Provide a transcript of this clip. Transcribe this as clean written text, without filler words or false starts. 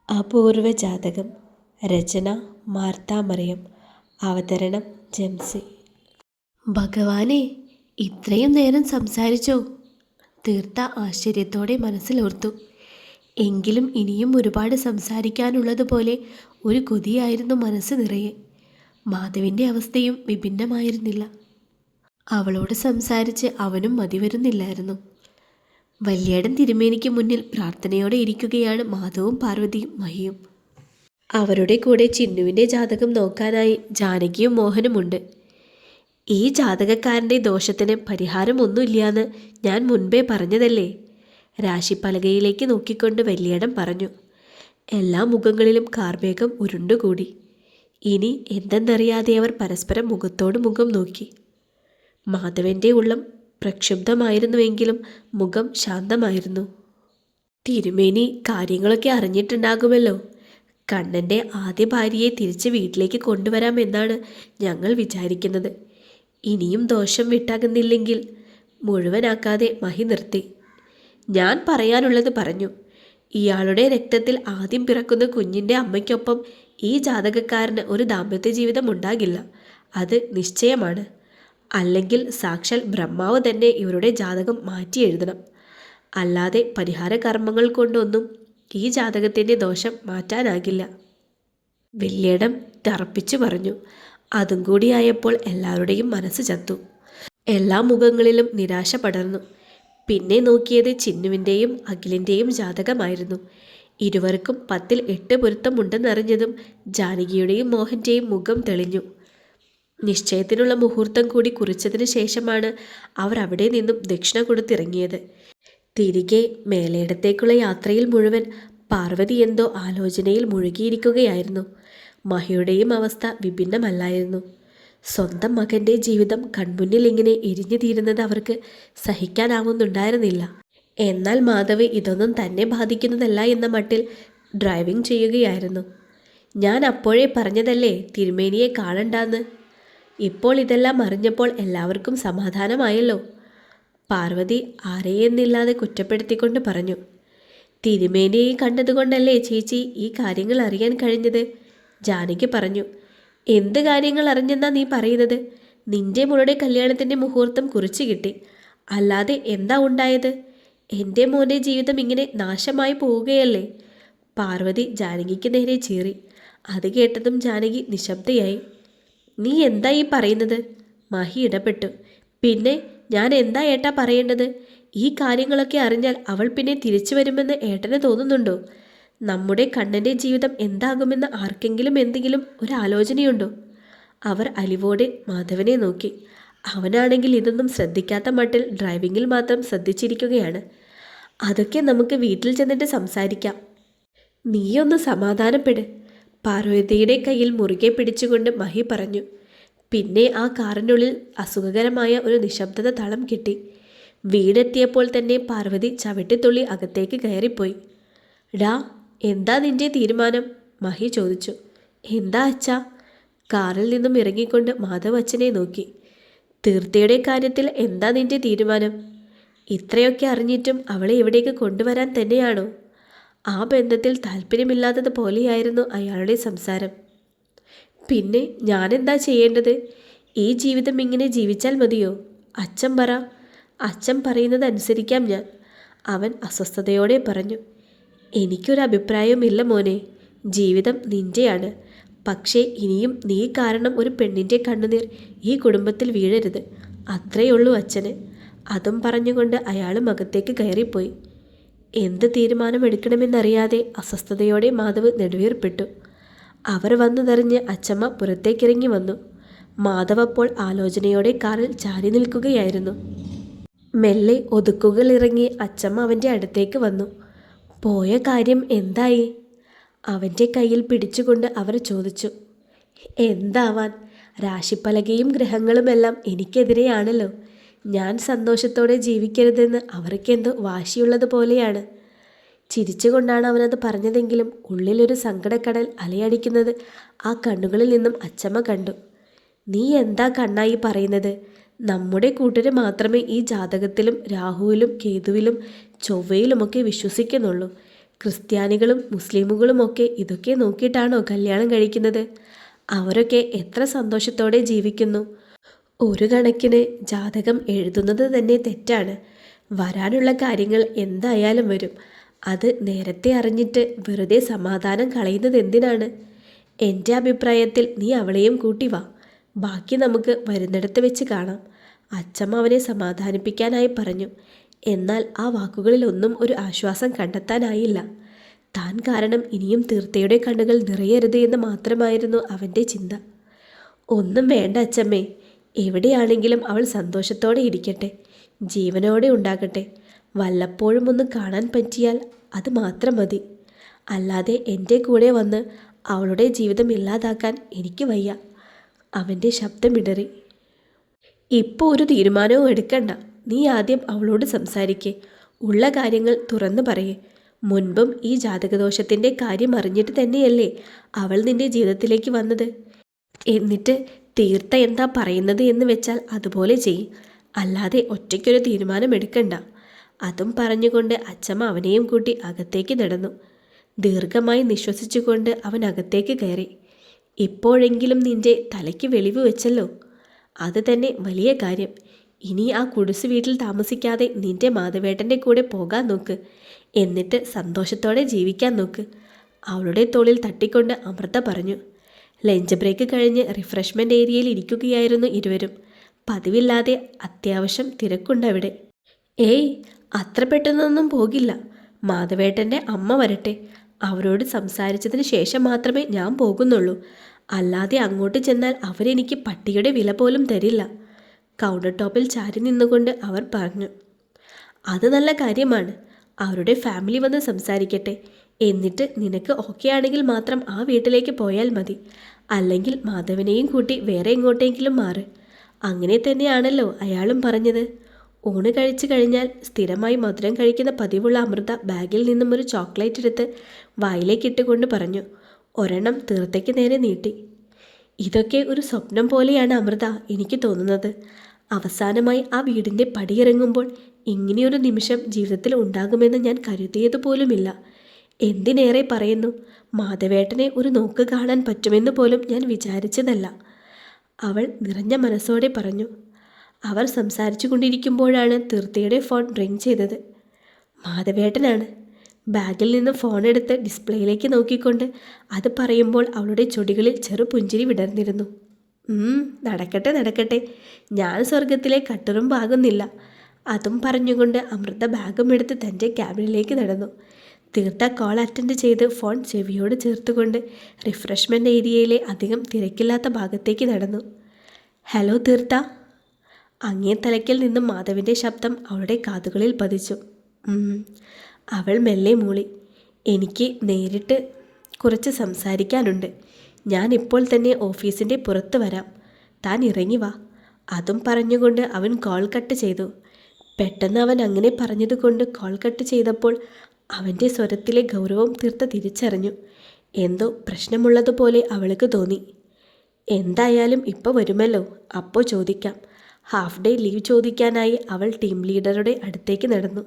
അപൂർവ ജാതകം. രചന മാർത്താ മറിയം. അവതരണം ജംസി. ഭഗവാനെ, ഇത്രയും നേരം സംസാരിച്ചോ? തീർത്ത ആശ്ചര്യത്തോടെ മനസ്സിലോർത്തു. എങ്കിലും ഇനിയും ഒരുപാട് സംസാരിക്കാനുള്ളതുപോലെ ഒരു കൊതിയായിരുന്നു മനസ്സ് നിറയെ. മാധവിൻ്റെ അവസ്ഥയും വിഭിന്നമായിരുന്നില്ല. അവളോട് സംസാരിച്ച് അവനും മതിവരുന്നില്ലായിരുന്നു. വല്യേടൻ തിരുമേനിക്ക് മുന്നിൽ പ്രാർത്ഥനയോടെ ഇരിക്കുകയാണ് മാധവും പാർവതിയും മഹിയും. അവരുടെ കൂടെ ചിന്നുവിൻ്റെ ജാതകം നോക്കാനായി ജാനകിയും മോഹനുമുണ്ട്. ഈ ജാതകക്കാരൻ്റെ ദോഷത്തിന് പരിഹാരമൊന്നുമില്ലാന്ന് ഞാൻ മുൻപേ പറഞ്ഞതല്ലേ? രാശിപ്പലകയിലേക്ക് നോക്കിക്കൊണ്ട് വല്യേടൻ പറഞ്ഞു. എല്ലാ മുഖങ്ങളിലും കാർമേഘം ഉരുണ്ടുകൂടി. ഇനി എന്തെന്നറിയാതെ അവർ പരസ്പരം മുഖത്തോട് മുഖം നോക്കി. മാധവൻ്റെ ഉള്ളം പ്രക്ഷുബ്ധമായിരുന്നുവെങ്കിലും മുഖം ശാന്തമായിരുന്നു. തിരുമേനി കാര്യങ്ങളൊക്കെ അറിഞ്ഞിട്ടുണ്ടാകുമല്ലോ. കണ്ണൻ്റെ ആദ്യ ഭാര്യയെ തിരിച്ച് വീട്ടിലേക്ക് കൊണ്ടുവരാമെന്നാണ് ഞങ്ങൾ വിചാരിക്കുന്നത്. ഇനിയും ദോഷം വിട്ടാകുന്നില്ലെങ്കിൽ മുഴുവനാക്കാതെ മഹി നിർത്തി. ഞാൻ പറയാനുള്ളത് പറഞ്ഞു. ഇയാളുടെ രക്തത്തിൽ ആദ്യം പിറക്കുന്ന കുഞ്ഞിൻ്റെ അമ്മയ്ക്കൊപ്പം ഈ ജാതകക്കാരന് ഒരു ദാമ്പത്യ ജീവിതം ഉണ്ടാകില്ല. അത് നിശ്ചയമാണ്. അല്ലെങ്കിൽ സാക്ഷാൽ ബ്രഹ്മാവ് തന്നെ ഇവരുടെ ജാതകം മാറ്റി എഴുതണം. അല്ലാതെ പരിഹാര കർമ്മങ്ങൾ കൊണ്ടൊന്നും ഈ ജാതകത്തിൻ്റെ ദോഷം മാറ്റാനാകില്ല. വല്യേടം തറപ്പിച്ചു പറഞ്ഞു. അതും കൂടിയായപ്പോൾ എല്ലാവരുടെയും മനസ്സ് ചത്തു. എല്ലാ മുഖങ്ങളിലും നിരാശ പടർന്നു. പിന്നെ നോക്കിയത് ചിന്നുവിൻ്റെയും അഖിലിൻ്റെയും ജാതകമായിരുന്നു. ഇരുവർക്കും 10-ൽ 8 പൊരുത്തമുണ്ടെന്നറിഞ്ഞതും ജാനകിയുടെയും മോഹൻ്റെയും മുഖം തെളിഞ്ഞു. നിശ്ചയത്തിനുള്ള മുഹൂർത്തം കൂടി കുറിച്ചതിന് ശേഷമാണ് അവർ അവിടെ നിന്നും ദക്ഷിണ കൊടുത്തിറങ്ങിയത്. തിരികെ മേലേടത്തേക്കുള്ള യാത്രയിൽ മുഴുവൻ പാർവതി എന്തോ ആലോചനയിൽ മുഴുകിയിരിക്കുകയായിരുന്നു. മഹിയുടെയും അവസ്ഥ വിഭിന്നമല്ലായിരുന്നു. സ്വന്തം മകൻ്റെ ജീവിതം കൺമുന്നിൽ ഇങ്ങനെ എരിഞ്ഞു തീരുന്നത് അവർക്ക് സഹിക്കാനാവുന്നുണ്ടായിരുന്നില്ല. എന്നാൽ മാധവ് ഇതൊന്നും തന്നെ ബാധിക്കുന്നതല്ല എന്ന മട്ടിൽ ഡ്രൈവിംഗ് ചെയ്യുകയായിരുന്നു. ഞാൻ അപ്പോഴേ പറഞ്ഞതല്ലേ തിരുമേനിയെ കാണണ്ടാന്ന്. ഇപ്പോൾ ഇതെല്ലാം അറിഞ്ഞപ്പോൾ എല്ലാവർക്കും സമാധാനമായല്ലോ. പാർവതി ആരെയെന്നില്ലാതെ കുറ്റപ്പെടുത്തിക്കൊണ്ട് പറഞ്ഞു. തിരുമേനിയെ കണ്ടതുകൊണ്ടല്ലേ ചേച്ചി ഈ കാര്യങ്ങൾ അറിയാൻ കഴിഞ്ഞത്? ജാനകി പറഞ്ഞു. എന്ത് കാര്യങ്ങൾ അറിഞ്ഞെന്നാ നീ പറയുന്നത്? നിന്റെ മോളുടെ കല്യാണത്തിൻ്റെ മുഹൂർത്തം കുറിച്ചു കിട്ടി. അല്ലാതെ എന്താ ഉണ്ടായത്? എൻ്റെ മോൻ്റെ ജീവിതം ഇങ്ങനെ നാശമായി പോവുകയല്ലേ? പാർവതി ജാനകിക്ക് നേരെ ചീറി. അത് കേട്ടതും ജാനകി നിശബ്ദയായി. നീ എന്താ ഈ പറയുന്നത്? മഹി ഇടപെട്ടു. പിന്നെ ഞാൻ എന്താ ഏട്ടാ പറയേണ്ടത്? ഈ കാര്യങ്ങളൊക്കെ അറിഞ്ഞാൽ അവൾ പിന്നെ തിരിച്ചു വരുമെന്ന് ഏട്ടന് തോന്നുന്നുണ്ടോ? നമ്മുടെ കണ്ണൻ്റെ ജീവിതം എന്താകുമെന്ന് ആർക്കെങ്കിലും എന്തെങ്കിലും ഒരാലോചനയുണ്ടോ? അവർ അലിവോടെ മാധവനെ നോക്കി. അവനാണെങ്കിൽ ഇതൊന്നും ശ്രദ്ധിക്കാത്ത മട്ടിൽ ഡ്രൈവിങ്ങിൽ മാത്രം ശ്രദ്ധിച്ചിരിക്കുകയാണ്. അതൊക്കെ നമുക്ക് വീട്ടിൽ ചെന്നിട്ട് സംസാരിക്കാം. നീയൊന്ന് സമാധാനപ്പെട്. പാർവതിയുടെ കയ്യിൽ മുറുകെ പിടിച്ചുകൊണ്ട് മഹി പറഞ്ഞു. പിന്നെ ആ കാറിനുള്ളിൽ അസുഖകരമായ ഒരു നിശബ്ദത തളം കിട്ടി. വീടെത്തിയപ്പോൾ തന്നെ പാർവതി ചവിട്ടിത്തുള്ളി അകത്തേക്ക് കയറിപ്പോയി. ഡാ, എന്താ നിന്റെ തീരുമാനം? മഹി ചോദിച്ചു. എന്താ അച്ഛാ? കാറിൽ നിന്നും ഇറങ്ങിക്കൊണ്ട് മാധവ് അച്ഛനെ നോക്കി. തീർത്ഥയുടെ കാര്യത്തിൽ എന്താ നിന്റെ തീരുമാനം? ഇത്രയൊക്കെ അറിഞ്ഞിട്ടും അവളെ ഇവിടേക്ക് കൊണ്ടുവരാൻ തന്നെയാണോ? ആ ബന്ധത്തിൽ താല്പര്യമില്ലാത്തതുപോലെയായിരുന്നു അയാളുടെ സംസാരം. പിന്നെ ഞാനെന്താ ചെയ്യേണ്ടത്? ഈ ജീവിതം ഇങ്ങനെ ജീവിച്ചാൽ മതിയോ? അച്ഛൻ പറ. അച്ഛൻ പറയുന്നത് അനുസരിക്കാം ഞാൻ. അവൻ അസ്വസ്ഥതയോടെ പറഞ്ഞു. എനിക്കൊരഭിപ്രായവുമില്ല മോനെ. ജീവിതം നിൻ്റെയാണ്. പക്ഷേ ഇനിയും നീ കാരണം ഒരു പെണ്ണിൻ്റെ കണ്ണുനീർ ഈ കുടുംബത്തിൽ വീഴരുത്. അത്രയുള്ളൂ അച്ഛന്. അതും പറഞ്ഞുകൊണ്ട് അയാളും അകത്തേക്ക് കയറിപ്പോയി. എന്ത് തീരുമാനമെടുക്കണമെന്നറിയാതെ അസ്വസ്ഥതയോടെ മാധവ് നെടുവീർപ്പെട്ടു. അവർ വന്നതറിഞ്ഞ് അച്ചമ്മ പുറത്തേക്കിറങ്ങി വന്നു. മാധവ് അപ്പോൾ ആലോചനയോടെ കാറിൽ ചാരി നിൽക്കുകയായിരുന്നു. മെല്ലെ ഒതുക്കുകൾ ഇറങ്ങി അച്ചമ്മ അവൻ്റെ അടുത്തേക്ക് വന്നു. പോയ കാര്യം എന്തായി? അവൻ്റെ കയ്യിൽ പിടിച്ചുകൊണ്ട് അവർ ചോദിച്ചു. എന്താവാൻ? രാശിപ്പലകയും ഗ്രഹങ്ങളുമെല്ലാം എനിക്കെതിരെയാണല്ലോ. ഞാൻ സന്തോഷത്തോടെ ജീവിക്കരുതെന്ന് അവർക്കെന്തോ വാശിയുള്ളതുപോലെയാണ്. ചിരിച്ചുകൊണ്ടാണ് അവനത് പറഞ്ഞതെങ്കിലും ഉള്ളിലൊരു സങ്കടക്കടൽ അലയടിക്കുന്നത് ആ കണ്ണുകളിൽ നിന്നും അച്ചമ്മ കണ്ടു. നീ എന്താ കണ്ണായി പറയുന്നത്? നമ്മുടെ കൂട്ടര് മാത്രമേ ഈ ജാതകത്തിലും രാഹുവിലും കേതുവിലും ചൊവ്വയിലുമൊക്കെ വിശ്വസിക്കുന്നുള്ളൂ. ക്രിസ്ത്യാനികളും മുസ്ലിമുകളും ഒക്കെ ഇതൊക്കെ നോക്കിയിട്ടാണോ കല്യാണം കഴിക്കുന്നത്? അവരൊക്കെ എത്ര സന്തോഷത്തോടെ ജീവിക്കുന്നു. ഒരു കണക്കിന് ജാതകം എഴുതുന്നത് തന്നെ തെറ്റാണ്. വരാനുള്ള കാര്യങ്ങൾ എന്തായാലും വരും. അത് നേരത്തെ അറിഞ്ഞിട്ട് വെറുതെ സമാധാനം കളയുന്നത് എന്തിനാണ്? എൻ്റെ അഭിപ്രായത്തിൽ നീ അവളെയും കൂട്ടി വാ. ബാക്കി നമുക്ക് വരുന്നിടത്ത് വെച്ച് കാണാം. അച്ചമ്മ അവനെ സമാധാനിപ്പിക്കാനായി പറഞ്ഞു. എന്നാൽ ആ വാക്കുകളിലൊന്നും ഒരു ആശ്വാസം കണ്ടെത്താനായില്ല. താൻ കാരണം ഇനിയും തീർത്ഥയുടെ കണ്ണുകൾ നിറയരുത് എന്ന് മാത്രമായിരുന്നു അവൻ്റെ ചിന്ത. ഒന്നും വേണ്ട അച്ചമ്മേ, എവിടെയാണെങ്കിലും അവൾ സന്തോഷത്തോടെ ഇരിക്കട്ടെ, ജീവനോടെ ഉണ്ടാകട്ടെ. വല്ലപ്പോഴും ഒന്ന് കാണാൻ പറ്റിയാൽ അത് മാത്രം മതി. അല്ലാതെ എൻ്റെ കൂടെ വന്ന് അവളുടെ ജീവിതം ഇല്ലാതാക്കാൻ എനിക്ക് വയ്യ. അവൻ്റെ ശബ്ദം ഇടറി. ഇപ്പോൾ ഒരു തീരുമാനവും എടുക്കണ്ട. നീ ആദ്യം അവളോട് സംസാരിക്കേ. ഉള്ള കാര്യങ്ങൾ തുറന്നു പറയേ. മുൻപും ഈ ജാതകദോഷത്തിൻ്റെ കാര്യം അറിഞ്ഞിട്ട് തന്നെയല്ലേ അവൾ നിൻ്റെ ജീവിതത്തിലേക്ക് വന്നത്. എന്നിട്ട് തീർത്ത എന്താ പറയുന്നത് എന്ന് വെച്ചാൽ അതുപോലെ ചെയ്യും. അല്ലാതെ ഒറ്റയ്ക്കൊരു തീരുമാനം എടുക്കണ്ട. അതും പറഞ്ഞുകൊണ്ട് അച്ചമ്മ അവനെയും കൂട്ടി അകത്തേക്ക് നടന്നു. ദീർഘമായി നിശ്വസിച്ചുകൊണ്ട് അവൻ അകത്തേക്ക് കയറി. ഇപ്പോഴെങ്കിലും നിന്റെ തലയ്ക്ക് വെളിവ് വെച്ചല്ലോ. അത് തന്നെ വലിയ കാര്യം. ഇനി ആ കുടിസ് വീട്ടിൽ താമസിക്കാതെ നിന്റെ മാധവേട്ടൻ്റെ കൂടെ പോകാൻ നോക്ക്. എന്നിട്ട് സന്തോഷത്തോടെ ജീവിക്കാൻ നോക്ക്. അവളുടെ തോളിൽ തട്ടിക്കൊണ്ട് അമൃത പറഞ്ഞു. ലഞ്ച് ബ്രേക്ക് കഴിഞ്ഞ് റിഫ്രഷ്മെൻറ്റ് ഏരിയയിൽ ഇരിക്കുകയായിരുന്നു ഇരുവരും. പതിവില്ലാതെ അത്യാവശ്യം തിരക്കുണ്ടവിടെ. ഏയ്, അത്ര പെട്ടെന്നൊന്നും പോകില്ല. മാധവേട്ടൻ്റെ അമ്മ വരട്ടെ. അവരോട് സംസാരിച്ചതിന് ശേഷം മാത്രമേ ഞാൻ പോകുന്നുള്ളൂ. അല്ലാതെ അങ്ങോട്ട് ചെന്നാൽ അവരെനിക്ക് പട്ടിയുടെ വില പോലും തരില്ല. കൗണ്ടർ ടോപ്പിൽ ചാരി നിന്നുകൊണ്ട് അവർ പറഞ്ഞു. അത് നല്ല കാര്യമാണ്. അവരുടെ ഫാമിലി വന്ന് സംസാരിക്കട്ടെ. എന്നിട്ട് നിനക്ക് ഓക്കെ ആണെങ്കിൽ മാത്രം ആ വീട്ടിലേക്ക് പോയാൽ മതി. അല്ലെങ്കിൽ മാധവനെയും കൂട്ടി വേറെ എങ്ങോട്ടെങ്കിലും മാറ്. അങ്ങനെ തന്നെയാണല്ലോ അയാളും പറഞ്ഞത്. ഊണ് കഴിച്ചു കഴിഞ്ഞാൽ സ്ഥിരമായി മധുരം കഴിക്കുന്ന പതിവുള്ള അമൃത ബാഗിൽ നിന്നും ഒരു ചോക്ലേറ്റ് എടുത്ത് വായിലേക്കിട്ടുകൊണ്ട് പറഞ്ഞു. ഒരെണ്ണം തീർത്തേക്ക് നേരെ നീട്ടി. ഇതൊക്കെ ഒരു സ്വപ്നം പോലെയാണ് അമൃത എനിക്ക് തോന്നുന്നത്. അവസാനമായി ആ വീടിൻ്റെ പടിയിറങ്ങുമ്പോൾ ഇങ്ങനെയൊരു നിമിഷം ജീവിതത്തിൽ ഉണ്ടാകുമെന്ന് ഞാൻ കരുതിയതുപോലുമില്ല. എന്തിനേറെ പറയുന്നു, മാധവേട്ടനെ ഒരു നോക്ക് കാണാൻ പറ്റുമെന്ന് പോലും ഞാൻ വിചാരിച്ചതല്ല. അവൾ നിറഞ്ഞ മനസ്സോടെ പറഞ്ഞു. അവർ സംസാരിച്ചു കൊണ്ടിരിക്കുമ്പോഴാണ് തീർത്ഥയുടെ ഫോൺ റിങ് ചെയ്തത്. മാധവേട്ടനാണ്. ബാഗിൽ നിന്ന് ഫോണെടുത്ത് ഡിസ്പ്ലേയിലേക്ക് നോക്കിക്കൊണ്ട് അത് പറയുമ്പോൾ അവളുടെ ചൊടികളിൽ ചെറു പുഞ്ചിരി വിടർന്നിരുന്നു. നടക്കട്ടെ നടക്കട്ടെ, ഞാൻ സ്വർഗത്തിലെ കട്ടുറുമ്പാകുന്നില്ല. അതും പറഞ്ഞുകൊണ്ട് അമൃത ബാഗും എടുത്ത് തൻ്റെ ക്യാബിനിലേക്ക് നടന്നു. തീർത്ത കോൾ അറ്റൻഡ് ചെയ്ത് ഫോൺ ചെവിയോട് ചേർത്തുകൊണ്ട് റിഫ്രഷ്മെൻറ്റ് ഏരിയയിലെ അധികം തിരക്കില്ലാത്ത ഭാഗത്തേക്ക് നടന്നു. ഹലോ തീർത്ത. അങ്ങേ തലയ്ക്കൽ നിന്നും മാധവിൻ്റെ ശബ്ദം അവളുടെ കാതുകളിൽ പതിച്ചു. അവൾ മെല്ലെ മൂളി. എനിക്ക് നേരിട്ട് കുറച്ച് സംസാരിക്കാനുണ്ട്. ഞാൻ ഇപ്പോൾ തന്നെ ഓഫീസിൻ്റെ പുറത്ത് വരാം. താൻ ഇറങ്ങി വാ. അതും പറഞ്ഞുകൊണ്ട് അവൻ കോൾ കട്ട് ചെയ്തു. പെട്ടെന്ന് അവൻ അങ്ങനെ പറഞ്ഞതുകൊണ്ട് കോൾ കട്ട് ചെയ്തപ്പോൾ അവൻ്റെ സ്വരത്തിലെ ഗൗരവം തീർത്ത തിരിച്ചറിഞ്ഞു. എന്തോ പ്രശ്നമുള്ളതുപോലെ അവൾക്ക് തോന്നി. എന്തായാലും ഇപ്പോൾ വരുമല്ലോ, അപ്പോൾ ചോദിക്കാം. ഹാഫ് ഡേ ലീവ് ചോദിക്കാനായി അവൾ ടീം ലീഡറുടെ അടുത്തേക്ക് നടന്നു.